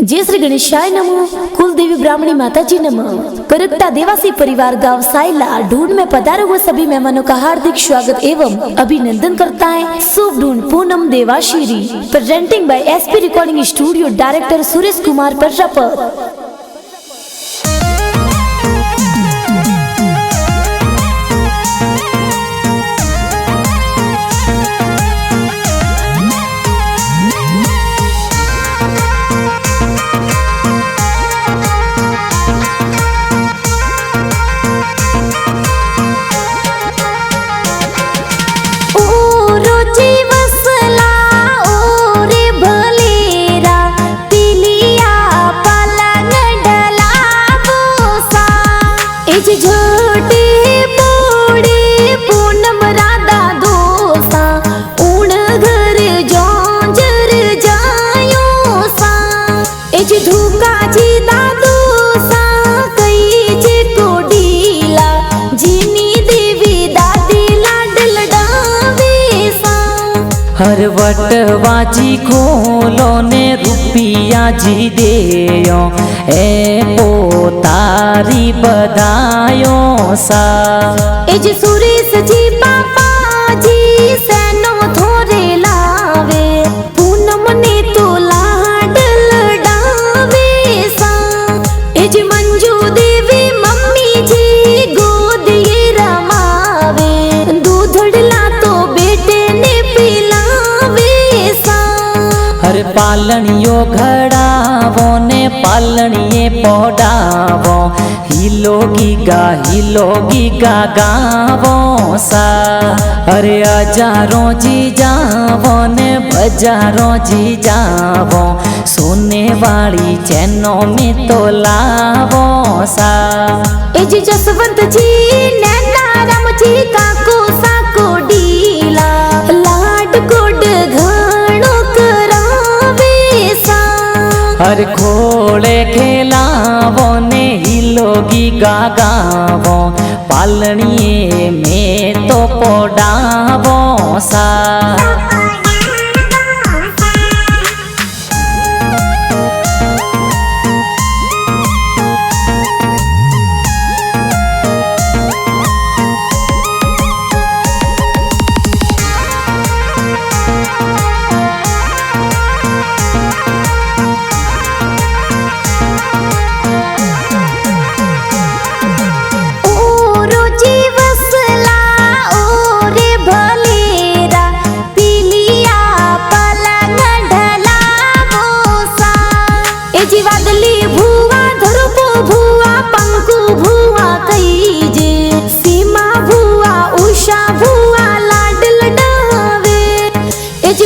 जय श्री गणेशाय नमो। कुलदेवी ब्राह्मणी माता जी नमो। करकटा देवासी परिवार गांव साइला ढूंढ में पधारे हुए सभी मेहमानों का हार्दिक स्वागत एवं अभिनंदन करता है शुभ ढूंढ पूनम देवाशीरी। Presenting by SP recording studio, director Suresh Kumar Prajapat. हर वटवाजी खोलो ने रुपिया जी देयो ए पोतारी बधायो सा। एज सुरेश जी पापा जी सैनो थोरे लावे पूनम ने तो लाडल डावे सा। एज मंजू देवी मम्मी जी गोद ये रमावे दूधड़ला तो बेटे ने पिलावे सा। हर पालनियो घड़ावो ने पालनिये पौडावो हिलोगी गा गावो सा। अरे हजारों जी जावो ने बजारों जी जावो सोने वाली चैनों में तो लावो सा। एज जसवंत जी नैना राम जी काको साको डीला लाड कोड घणो करावे सा। हर खोले खेलावो ने हिलोगी गा गावो पालनिये में तो पोडावो सा।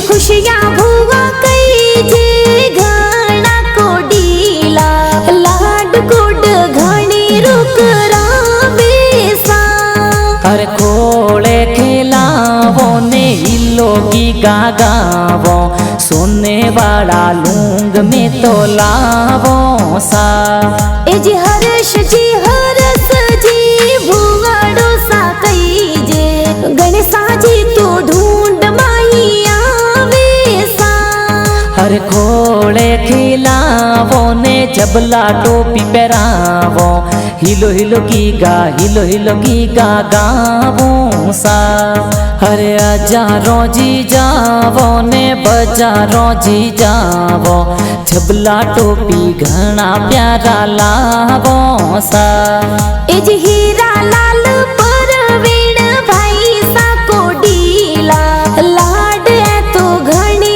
खुशियाँ भुआ कई जे घना कोडीला लाड कोड घनी रुक रावे सा। हर खोले खेलावो ने हिलोगी गा गावो सोने वाला लूंग में तो लावो सा। एज हर्ष जी भुआड़ो सा कई जे गणेशा जी तो ढूंढ हर खोले खिलावो ने जबला टोपी पहरावो हिलो हिलो की गा गावो सा। हर हजारों जी जावो ने बजारों जी जावो जबला टोपी घना प्यारा लावो सा। एज हीरा लाल परवीण भाई सा को डीला लाड है तो घनी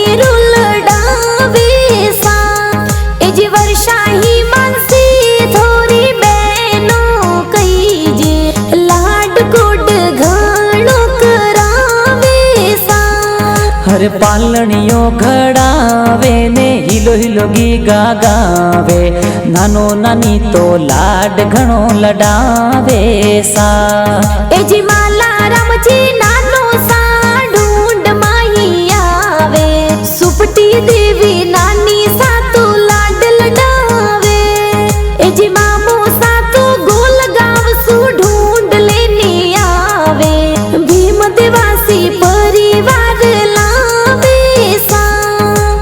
वर्षा ही मनसी थोरी बहनों कई जे लाड कोड घणो करावे सा। हर पालनियो घड़ावे ने हिलो गा गावे नानो नानी तो लाड घणो लडावे सा। एज माला राम जी नानो सा ढूंढ माही आवे सुपटी देवी नानी सा तो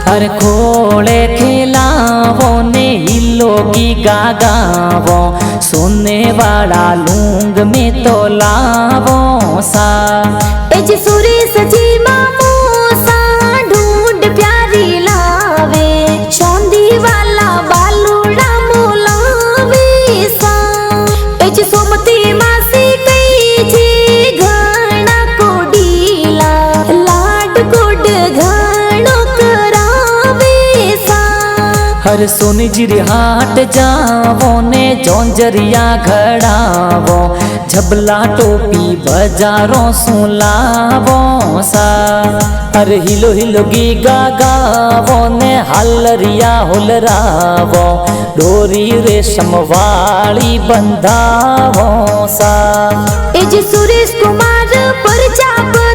हर खोले खिलावो ने हिलो गीगा गावो सोने वाला लूंग में तो लावो सा एज सुरेश जी मामू सा ढूंढ प्यारी लावे चांदी वाला बालूड़ा मोलावे सा एज सोमती मासी कई जी घना को डीला लाड कोड घणो करावे सा हर सोनी जीरी हाट जावो ने जोंजरिया घड़ावो झबला टोपी बजारों सुलावो सा हर हिलो हिलो गीगा गावो ने हलरिया हुलरावो डोरी रेशम वाली बंधावो सा एज सुरेश कुमार प्रजापति